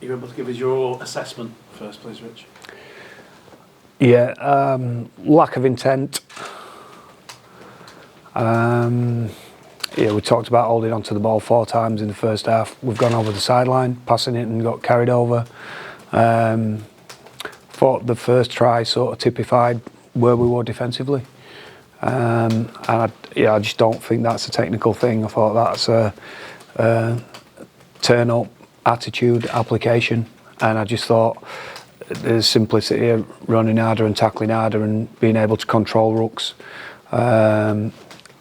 you able to give us your assessment first, please, Rich? Yeah, lack of intent. Yeah, we talked about holding onto the ball 4 times in the first half. We've gone over the sideline, passing it and got carried over. Thought the first try sort of typified where we were defensively. And I just don't think that's a technical thing. I thought that's a turn up, attitude, application. And I just thought there's simplicity of running harder and tackling harder and being able to control rucks.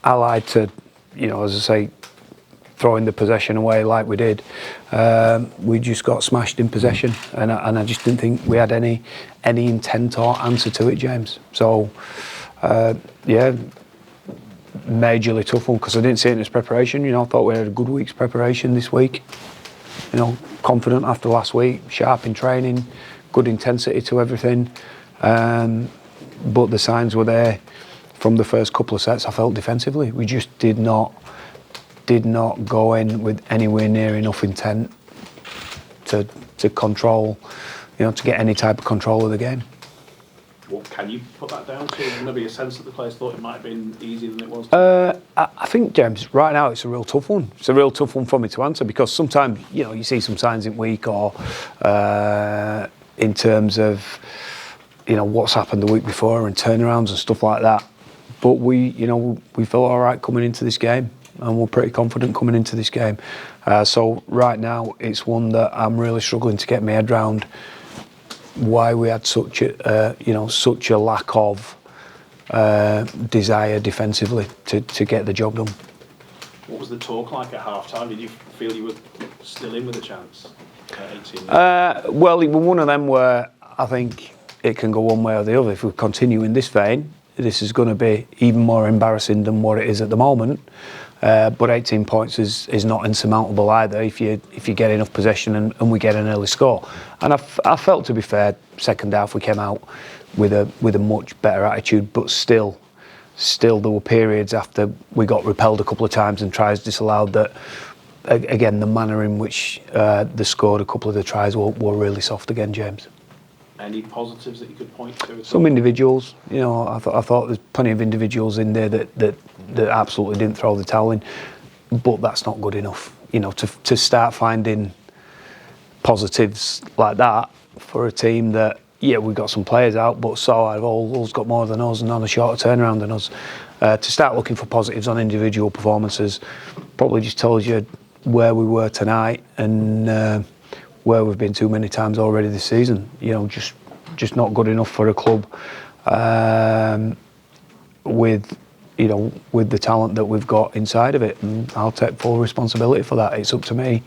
Allied to, as I say, throwing the possession away like we did, we just got smashed in possession, and I just didn't think we had any intent or answer to it, James. So, yeah, majorly tough one because I didn't see it in its preparation. I thought we had a good week's preparation this week. Confident after last week, sharp in training, good intensity to everything, but the signs were there from the first couple of sets. I felt defensively we just did not go in with anywhere near enough intent to control, to get any type of control of the game. What can you put that down to? Maybe a sense that the players thought it might have been easier than it was? I think, James, right now it's a real tough one. It's a real tough one for me to answer because sometimes, you see some signs in week or in terms of, what's happened the week before and turnarounds and stuff like that. But we felt all right coming into this game, and we're pretty confident coming into this game. So right now, it's one that I'm really struggling to get my head around. Why we had such a lack of desire defensively to get the job done. What was the talk like at half time? Did you feel you were still in with a chance at 18? Well, it was one of them where I think it can go one way or the other. If we continue in this vein, this is going to be even more embarrassing than what it is at the moment. But 18 points is not insurmountable either if you get enough possession and we get an early score. And I felt, to be fair, second half we came out with a much better attitude, but still there were periods after we got repelled a couple of times and tries disallowed that, again, the manner in which they scored a couple of the tries were really soft again, James. Any positives that you could point to? Some individuals, I thought there's plenty of individuals in there that absolutely didn't throw the towel in, but that's not good enough. To start finding positives like that for a team that, we've got some players out, but so have all's got more than us and on a shorter turnaround than us. To start looking for positives on individual performances probably just tells you where we were tonight and where we've been too many times already this season. Just not good enough for a club with the talent that we've got inside of it, and I'll take full responsibility for that. It's up to me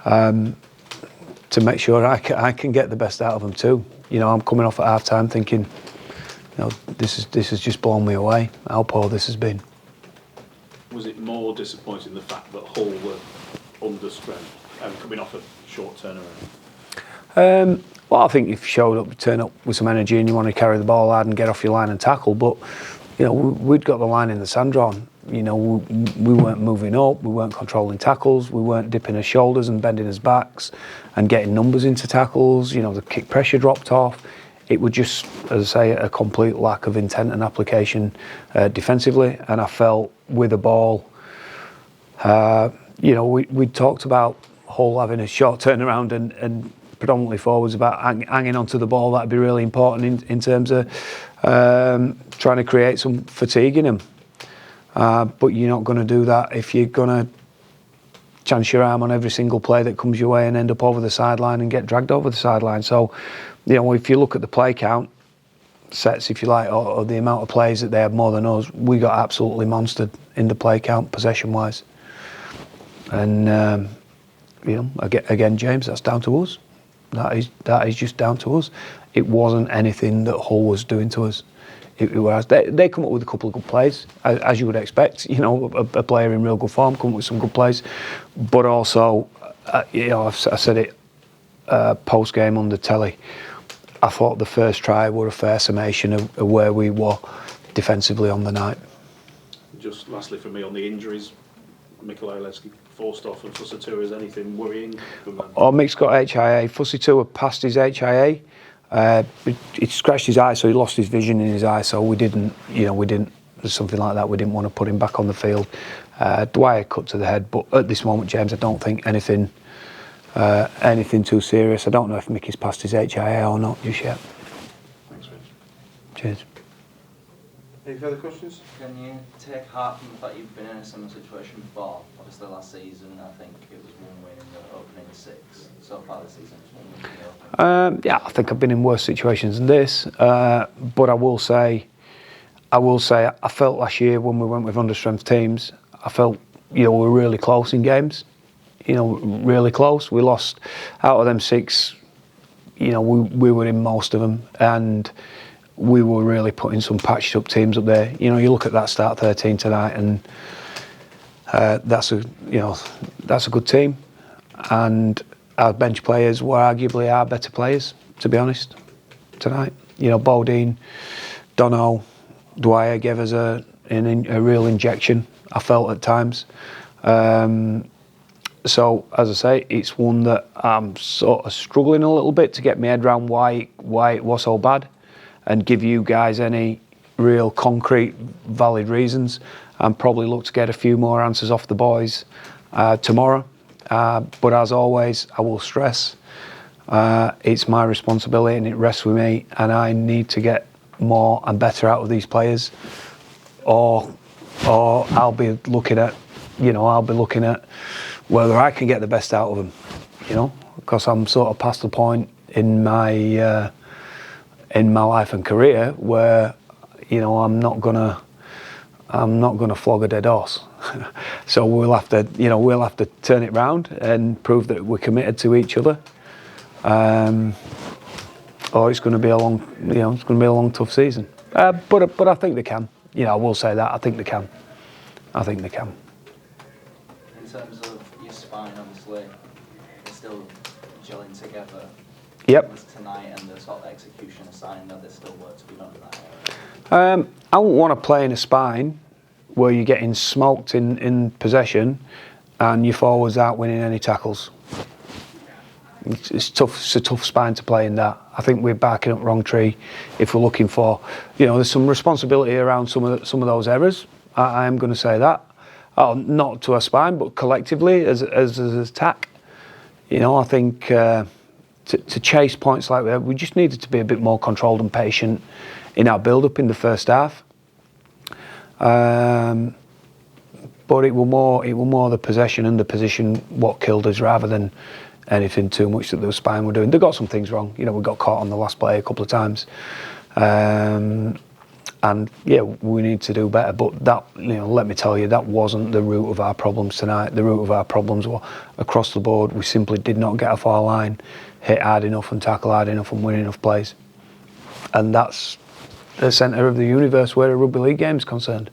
to make sure I can get the best out of them too. I'm coming off at half time thinking, this has just blown me away how poor this has been. Was it more disappointing the fact that Hull were under strength and coming off a short turnaround? Well, I think if you turn up with some energy and you want to carry the ball hard and get off your line and tackle, but we'd got the line in the sand drawn. We weren't moving up, we weren't controlling tackles, we weren't dipping our shoulders and bending our backs and getting numbers into tackles. The kick pressure dropped off. It was just, as I say, a complete lack of intent and application defensively. And I felt with the ball, we talked about Hull having a short turnaround and predominantly forwards about hanging onto the ball. That'd be really important in terms of trying to create some fatigue in them. But you're not going to do that if you're going to chance your arm on every single play that comes your way and end up over the sideline and get dragged over the sideline. So, if you look at the play count sets, if you like, or the amount of plays that they had more than us, we got absolutely monstered in the play count possession-wise. And again, James, that's down to us. That is just down to us. It wasn't anything that Hull was doing to us. It was they come up with a couple of good plays, as you would expect. A player in real good form come up with some good plays, but also, I said it post game on the telly. I thought the first try were a fair summation of where we were defensively on the night. Just lastly for me on the injuries, Mikołaj forced off and Fussatua, is anything worrying from them? Oh, Mick's got HIA. Fussatua passed his HIA. He scratched his eye, so he lost his vision in his eye. So we didn't, something like that. We didn't want to put him back on the field. Dwyer cut to the head, but at this moment, James, I don't think anything too serious. I don't know if Mickey's passed his HIA or not just yet. Thanks, Rich. Cheers. Any further questions? Can you take heart from the fact you've been in a similar situation before? Obviously last season, I think it was 1 win in the opening 6. So far this season, it's 1 win in the opening. Yeah, I think I've been in worse situations than this. But I will say, I felt last year when we went with understrength teams, I felt, we were really close in games. Really close. We lost out of them 6. We were in most of them, and we were really putting some patched up teams up there. You look at that start 13 tonight, and that's a good team. And our bench players were arguably our better players, to be honest, tonight. Bodine, Dono, Dwyer gave us a real injection, I felt at times. So, as I say, it's one that I'm sort of struggling a little bit to get my head around why it was so bad, and give you guys any real concrete, valid reasons, and probably look to get a few more answers off the boys tomorrow. But as always, I will stress, it's my responsibility and it rests with me, and I need to get more and better out of these players, or I'll be looking at whether I can get the best out of them, because I'm sort of past the point in my life and career where, I'm not gonna flog a dead horse. So we'll have to turn it round and prove that we're committed to each other. Or it's going to be a long, tough season. But I think they can. I will say that I think they can. In terms of your spine, obviously, they're still gelling together. Yep. Tonight, and the sort of execution aside, that there's still work to be done in that area. I wouldn't want to play in a spine where you're getting smoked in possession and your forwards aren't winning any tackles. It's tough. It's a tough spine to play in that. I think we're barking up wrong tree if we're looking for, there's some responsibility around some of those errors. I am going to say that. Not to a spine, but collectively as an attack. I think to chase points like that, we just needed to be a bit more controlled and patient in our build-up in the first half. But it were more the possession and the position what killed us rather than anything too much that the spine were doing. They got some things wrong. We got caught on the last play a couple of times. And yeah, we need to do better. But that, let me tell you, that wasn't the root of our problems tonight. The root of our problems were across the board. We simply did not get off our line, hit hard enough and tackle hard enough and win enough plays. And that's the centre of the universe where a rugby league game is concerned.